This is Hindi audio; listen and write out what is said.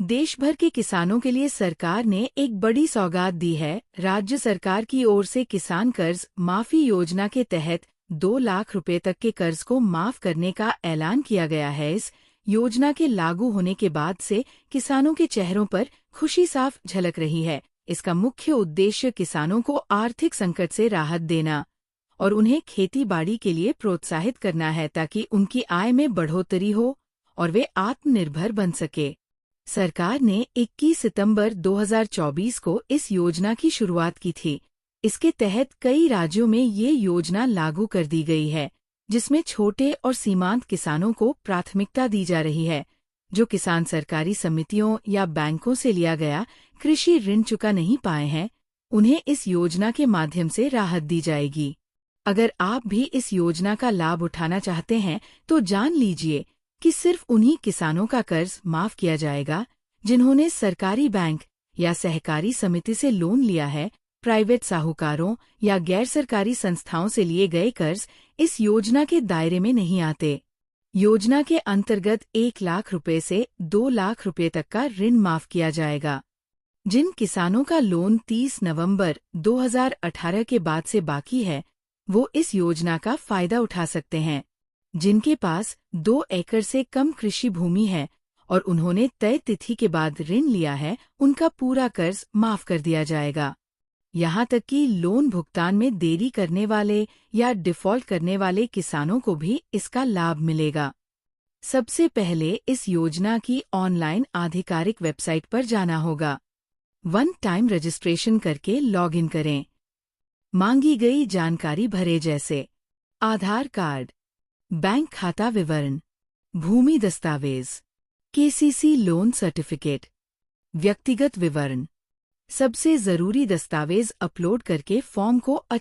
देश भर के किसानों के लिए सरकार ने एक बड़ी सौगात दी है। राज्य सरकार की ओर से किसान कर्ज माफी योजना के तहत 2 लाख रुपए तक के कर्ज को माफ करने का ऐलान किया गया है। इस योजना के लागू होने के बाद से किसानों के चेहरों पर खुशी साफ झलक रही है। इसका मुख्य उद्देश्य किसानों को आर्थिक संकट से राहत देना और उन्हें खेती बाड़ी के लिए प्रोत्साहित करना है, ताकि उनकी आय में बढ़ोतरी हो और वे आत्मनिर्भर बन सके। सरकार ने 21 सितंबर 2024 को इस योजना की शुरुआत की थी। इसके तहत कई राज्यों में ये योजना लागू कर दी गई है, जिसमें छोटे और सीमांत किसानों को प्राथमिकता दी जा रही है। जो किसान सरकारी समितियों या बैंकों से लिया गया कृषि ऋण चुका नहीं पाए हैं, उन्हें इस योजना के माध्यम से राहत दी जाएगी। अगर आप भी इस योजना का लाभ उठाना चाहते हैं तो जान लीजिए कि सिर्फ उन्हीं किसानों का कर्ज माफ किया जाएगा जिन्होंने सरकारी बैंक या सहकारी समिति से लोन लिया है। प्राइवेट साहूकारों या गैर सरकारी संस्थाओं से लिए गए कर्ज इस योजना के दायरे में नहीं आते। योजना के अंतर्गत 1 लाख रुपए से 2 लाख रुपए तक का ऋण माफ किया जाएगा। जिन किसानों का लोन 30 नवंबर 2018 के बाद से बाकी है, वो इस योजना का फायदा उठा सकते हैं। जिनके पास 2 एकड़ से कम कृषि भूमि है और उन्होंने तय तिथि के बाद ऋण लिया है, उनका पूरा कर्ज माफ कर दिया जाएगा। यहाँ तक कि लोन भुगतान में देरी करने वाले या डिफॉल्ट करने वाले किसानों को भी इसका लाभ मिलेगा। सबसे पहले इस योजना की ऑनलाइन आधिकारिक वेबसाइट पर जाना होगा। वन टाइम रजिस्ट्रेशन करके लॉगिन करें। मांगी गई जानकारी भरे, जैसे आधार कार्ड, बैंक खाता विवरण, भूमि दस्तावेज, केसीसी लोन सर्टिफिकेट, व्यक्तिगत विवरण। सबसे जरूरी दस्तावेज अपलोड करके फॉर्म को